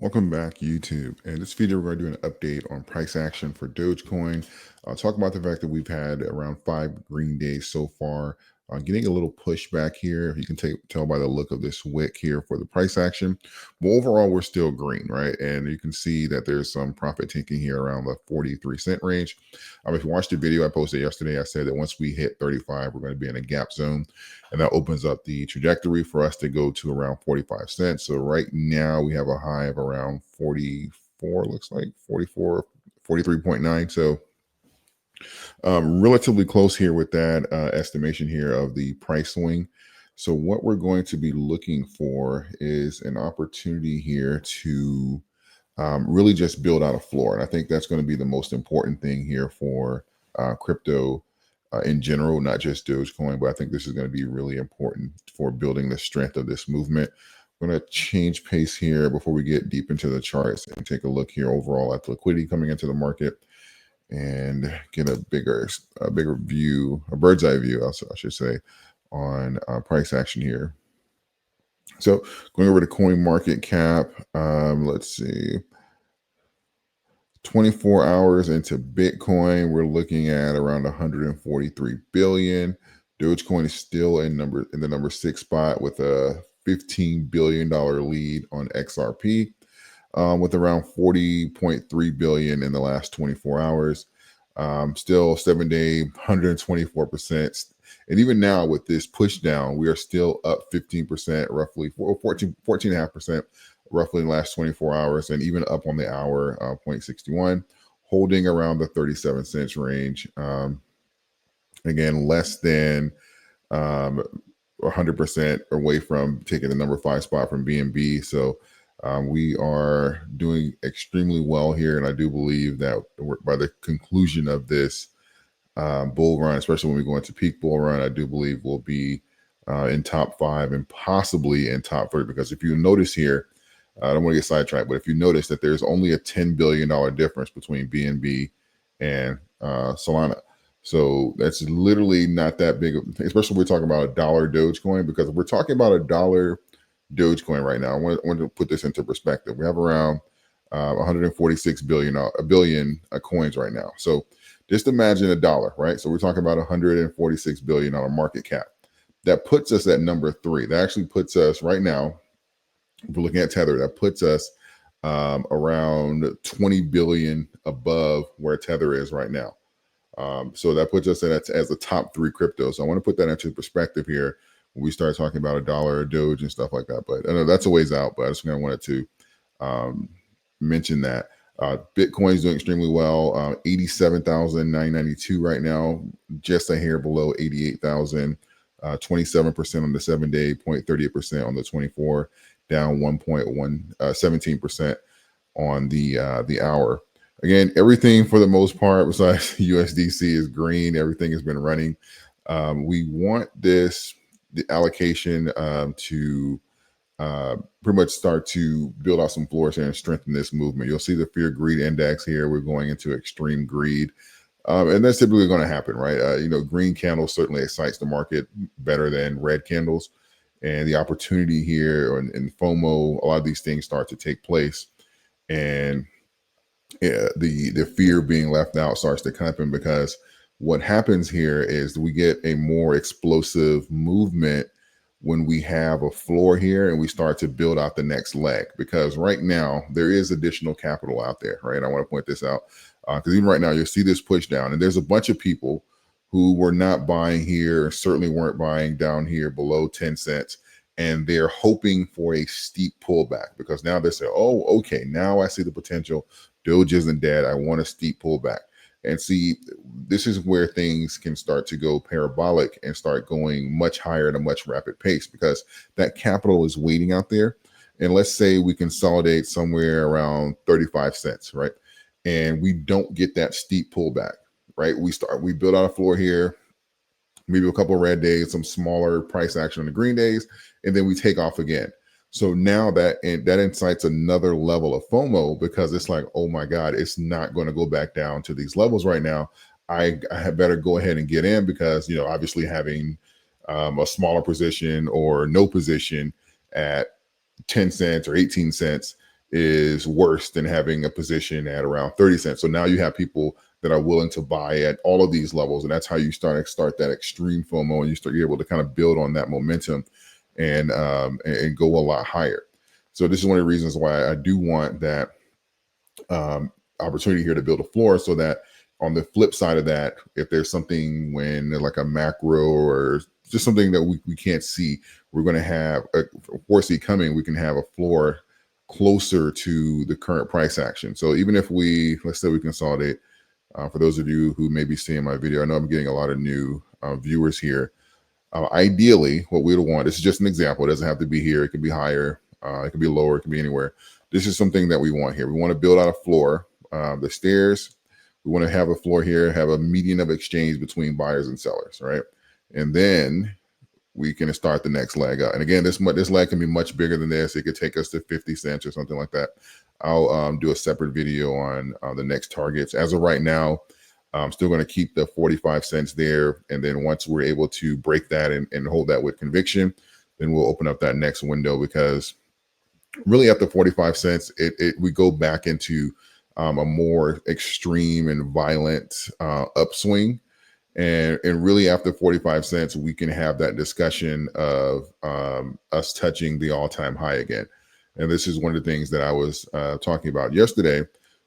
Welcome back, YouTube. In this video, we're going to do an update on price action for Dogecoin. I'll talk about the fact that we've had around 5 green days so far, getting a little pushback here. You can tell by the look of this wick here for the price action. But overall, we're still green, right? And you can see that there's some profit taking here around the 43-cent range. If you watched the video I posted yesterday, I said that once we hit 35, we're going to be in a gap zone. And that opens up the trajectory for us to go to around 45 cents. So right now we have a high of around 44, looks like 44, 43.9. So relatively close here with that estimation here of the price swing. So what we're going to be looking for is an opportunity here to really just build out a floor. And I think that's going to be the most important thing here for crypto in general, not just Dogecoin, but I think this is going to be really important for building the strength of this movement. I'm going to change pace here before we get deep into the charts and take a look here overall at the liquidity coming into the market and get a bigger view, a bird's eye view, I should say, on price action here. So going over to coin market cap, let's see. 24 hours into Bitcoin, we're looking at around 143 billion. Dogecoin is still in the number 6 spot with a $15 billion lead on XRP, with around 40.3 billion in the last 24 hours. Still 7-day, 124%. And even now with this push down, we are still up 15%, roughly 14.5%. Roughly in the last 24 hours, and even up on the hour, 0.61, holding around the 37 cents range. Again, less than 100% away from taking the number 5 spot from BNB. So we are doing extremely well here, and I do believe that by the conclusion of this bull run, especially when we go into peak bull run, I do believe we'll be in top 5 and possibly in top 3. Because if you notice here, I don't want to get sidetracked, but if you notice that there's only a $10 billion difference between BNB and Solana. So that's literally not that big, especially when we're talking about $1 Dogecoin, because if we're talking about $1 Dogecoin right now, I want to put this into perspective. We have around 146 billion coins right now. So just imagine $1, right? So we're talking about 146 billion market cap. That puts us at number 3. That actually puts us right now, if we're looking at Tether, that puts us around 20 billion above where Tether is right now. So that puts us as the top 3 crypto. So I want to put that into perspective here when we start talking about $1 Doge and stuff like that. But I know that's a ways out, but I just kind of wanted to mention that. Bitcoin is doing extremely well. 87,992 right now, just a hair below 88,000. 27% on the 7-day, 0.38% on the 24. Down 17% on the hour. Again, everything for the most part besides USDC is green. Everything has been running. We want the allocation to pretty much start to build out some floors here and strengthen this movement. You'll see the fear greed index here. We're going into extreme greed. And that's typically going to happen, right? Green candles certainly excites the market better than red candles. And the opportunity here and FOMO, a lot of these things start to take place. And the fear being left out starts to happen, because what happens here is we get a more explosive movement when we have a floor here and we start to build out the next leg. Because right now there is additional capital out there, right? I want to point this out because even right now you'll see this push down, and there's a bunch of people who were not buying here, certainly weren't buying down here below 10 cents. And they're hoping for a steep pullback, because now they say, oh, okay, now I see the potential. Doge isn't dead. I want a steep pullback. And see, this is where things can start to go parabolic and start going much higher at a much rapid pace, because that capital is waiting out there. And let's say we consolidate somewhere around 35 cents, right? And we don't get that steep pullback, right? We build out a floor here, maybe a couple of red days, some smaller price action on the green days, and then we take off again. So now that incites another level of FOMO, because it's like, oh my God, it's not going to go back down to these levels right now. I had better go ahead and get in, because, obviously having a smaller position or no position at 10 cents or 18 cents is worse than having a position at around 30 cents. So now you have people that are willing to buy at all of these levels. And that's how you start that extreme FOMO, and you're able to kind of build on that momentum and go a lot higher. So this is one of the reasons why I do want that opportunity here to build a floor, so that on the flip side of that, if there's something when like a macro or just something that we can't see, we're going to have a foresee coming, we can have a floor closer to the current price action. So even if let's say we consolidate, for those of you who may be seeing my video, I know I'm getting a lot of new viewers here. Ideally, what we would want, this is just an example, it doesn't have to be here, it could be higher, it could be lower, it could be anywhere. This is something that we want here. We want to build out a floor, the stairs. We want to have a floor here, have a median of exchange between buyers and sellers, right? And then we can start the next leg up. And again, this leg can be much bigger than this. It could take us to 50 cents or something like that. I'll do a separate video on the next targets. As of right now, I'm still going to keep the 45 cents there. And then once we're able to break that and hold that with conviction, then we'll open up that next window, because really after 45 cents, we go back into a more extreme and violent upswing. And really after 45 cents, we can have that discussion of us touching the all-time high again. And this is one of the things that I was talking about yesterday,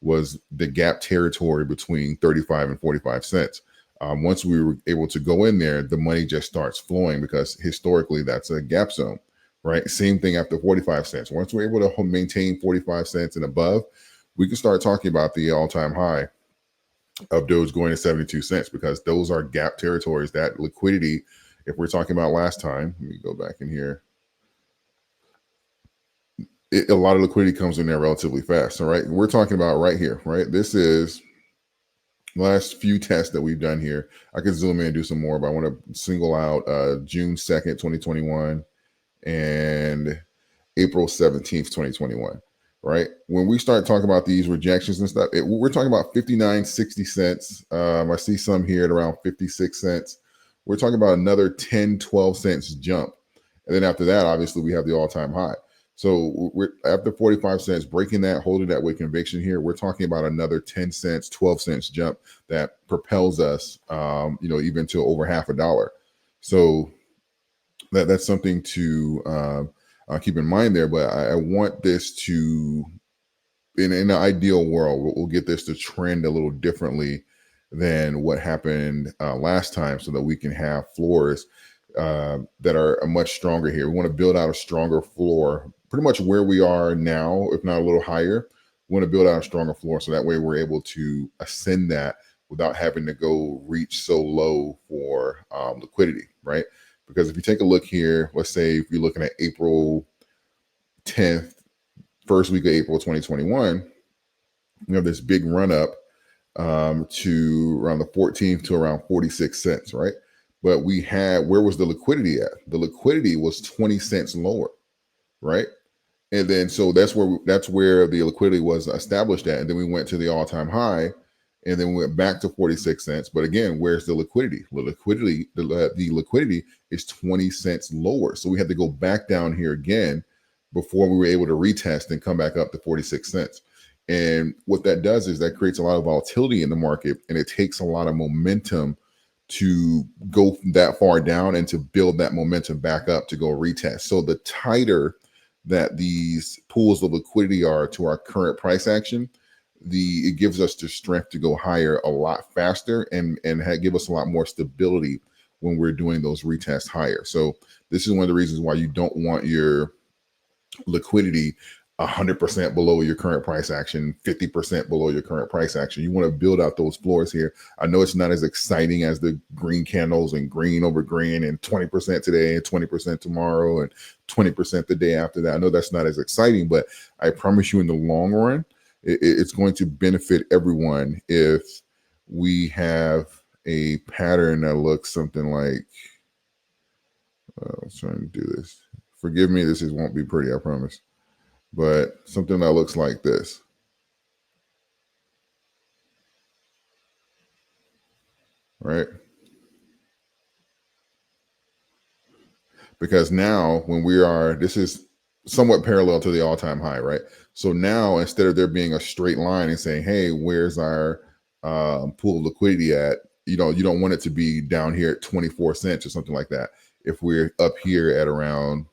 was the gap territory between 35 and 45 cents. Once we were able to go in there, the money just starts flowing, because historically that's a gap zone, right? Same thing after 45 cents. Once we're able to maintain 45 cents and above, we can start talking about the all-time high of Doge going to 72 cents, because those are gap territories. That liquidity, if we're talking about last time, let me go back in here. A lot of liquidity comes in there relatively fast. All right, we're talking about right here, right? This is last few tests that we've done here. I could zoom in and do some more, but I want to single out June 2nd, 2021 and April 17th, 2021. Right? When we start talking about these rejections and stuff, we're talking about 59, 60 cents. I see some here at around 56 cents. We're talking about another 10, 12 cents jump. And then after that, obviously, we have the all-time high. So we're after 45 cents, breaking that, holding that with conviction here, we're talking about another 10 cents, 12 cents jump that propels us, even to over half a dollar. So that's something to keep in mind there. But I want this to, in an ideal world, we'll get this to trend a little differently than what happened last time, so that we can have floors that are much stronger here. We want to build out a stronger floor, pretty much where we are now, if not a little higher. We want to build out a stronger floor, so that way we're able to ascend that without having to go reach so low for liquidity, right? Because if you take a look here, let's say if you're looking at April 10th, first week of April 2021, we have this big run up to around the 14th to around 46 cents, right? But where was the liquidity at? The liquidity was 20 cents lower, right? And then so that's where the liquidity was established at. And then we went to the all-time high, and then we went back to 46 cents. But again, where's the liquidity? The liquidity is 20 cents lower. So we had to go back down here again before we were able to retest and come back up to 46 cents. And what that does is that creates a lot of volatility in the market, and it takes a lot of momentum to go that far down and to build that momentum back up to go retest. So the tighter that these pools of liquidity are to our current price action, it gives us the strength to go higher a lot faster and give us a lot more stability when we're doing those retests higher. So this is one of the reasons why you don't want your liquidity 100% below your current price action, 50% below your current price action. You want to build out those floors here. I know it's not as exciting as the green candles and green over green and 20% today and 20% tomorrow and 20% the day after that. I know that's not as exciting, but I promise you in the long run, it's going to benefit everyone if we have a pattern that looks something like, I was trying to do this. Forgive me, this won't be pretty, I promise. But something that looks like this. Right? Because now when this is somewhat parallel to the all-time high, right? So now instead of there being a straight line and saying, hey, where's our pool of liquidity at, you know, you don't want it to be down here at 24 cents or something like that. If we're up here at around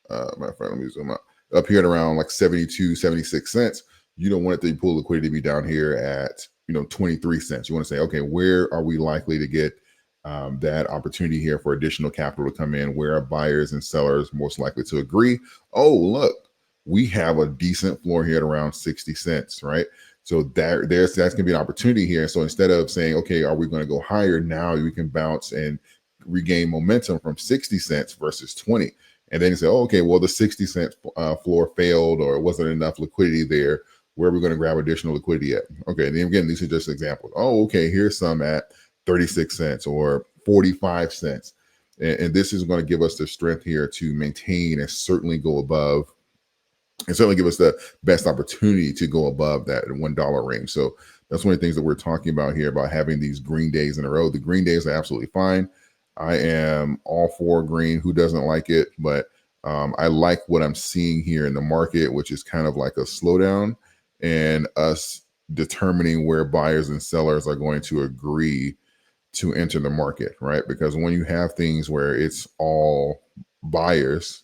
matter of fact, let me zoom out. Up here at around like 72, 76 cents, you don't want it to pull liquidity to be down here at, you know, 23 cents. You want to say, okay, where are we likely to get that opportunity here for additional capital to come in? Where are buyers and sellers most likely to agree? Oh, look, we have a decent floor here at around 60 cents, right? So that's gonna be an opportunity here. So instead of saying, okay, are we going to go higher? Now we can bounce and regain momentum from 60 cents versus 20. And then you say, oh, okay, well, the 60 cent floor failed, or it wasn't enough liquidity there. Where are we going to grab additional liquidity at? Okay, and then again, these are just examples. Oh, okay, here's some at 36 cents or 45 cents. And this is going to give us the strength here to maintain and certainly go above, and certainly give us the best opportunity to go above that $1 range. So that's one of the things that we're talking about here, about having these green days in a row. The green days are absolutely fine. I am all for green. Who doesn't like it? But I like what I'm seeing here in the market, which is kind of like a slowdown and us determining where buyers and sellers are going to agree to enter the market, right? Because when you have things where it's all buyers,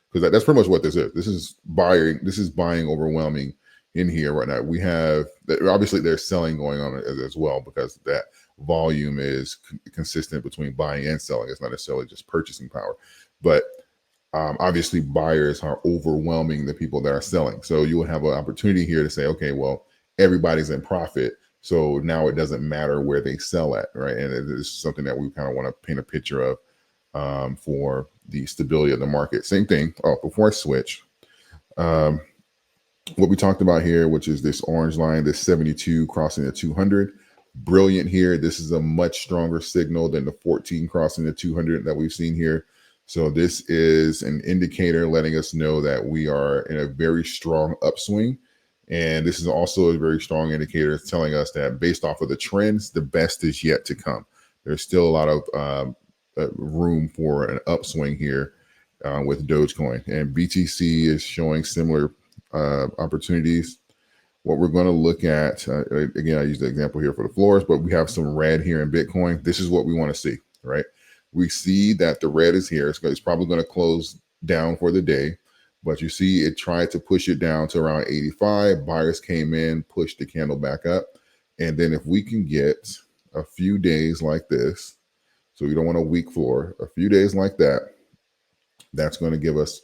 because that's pretty much what this is. This is buying overwhelming in here right now. We have, obviously there's selling going on as well, because that volume is consistent between buying and selling. It's not necessarily just purchasing power, but obviously buyers are overwhelming the people that are selling. So you will have an opportunity here to say, okay, well, everybody's in profit. So now it doesn't matter where they sell at, right? And it is something that we kind of want to paint a picture of for the stability of the market. Same thing. Oh, before I switch, what we talked about here, which is this orange line, this 72 crossing the 200. Brilliant here. This is a much stronger signal than the 14 crossing the 200 that we've seen here. So this is an indicator letting us know that we are in a very strong upswing. And this is also a very strong indicator telling us that based off of the trends, the best is yet to come. There's still a lot of room for an upswing here with Dogecoin, and BTC is showing similar opportunities. What we're going to look at, again, I use the example here for the floors, but we have some red here in Bitcoin. This is what we want to see, right? We see that the red is here. It's probably going to close down for the day, but you see it tried to push it down to around 85. Buyers came in, pushed the candle back up. And then if we can get a few days like this, so you don't want a weak floor, a few days like that, that's going to give us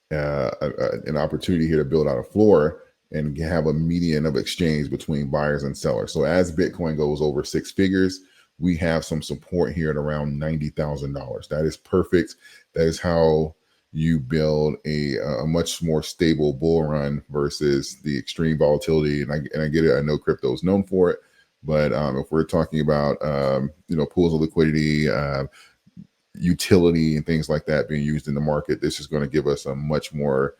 an opportunity here to build out a floor and have a median of exchange between buyers and sellers. So as Bitcoin goes over 6 figures, we have some support here at around $90,000. That is perfect. That is how you build a much more stable bull run versus the extreme volatility. And I get it. I know crypto is known for it, but if we're talking about pools of liquidity, utility, and things like that being used in the market, this is going to give us a much more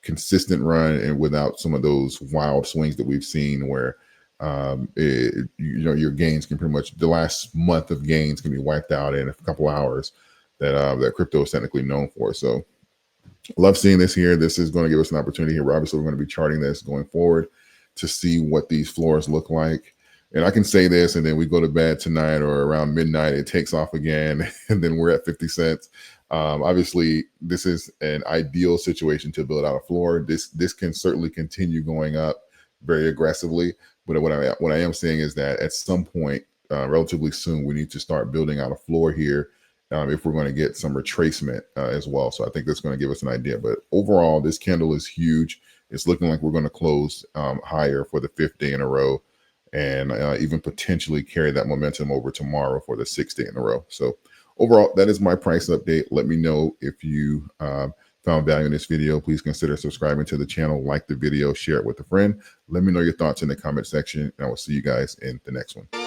consistent run, and without some of those wild swings that we've seen where your gains can pretty much, the last month of gains can be wiped out in a couple hours that crypto is technically known for. So love seeing this here. This is going to give us an opportunity here. Obviously, we're going to be charting this going forward to see what these floors look like. And I can say this, and then we go to bed tonight or around midnight, it takes off again, and then we're at 50 cents. Obviously, this is an ideal situation to build out a floor. This can certainly continue going up very aggressively. But what I am saying is that at some point, relatively soon, we need to start building out a floor here if we're going to get some retracement as well. So I think that's going to give us an idea. But overall, this candle is huge. It's looking like we're going to close higher for the 5th day in a row, and even potentially carry that momentum over tomorrow for the 6th day in a row. So overall, that is my price update. Let me know if you found value in this video. Please consider subscribing to the channel, like the video, share it with a friend. Let me know your thoughts in the comment section, and I will see you guys in the next one.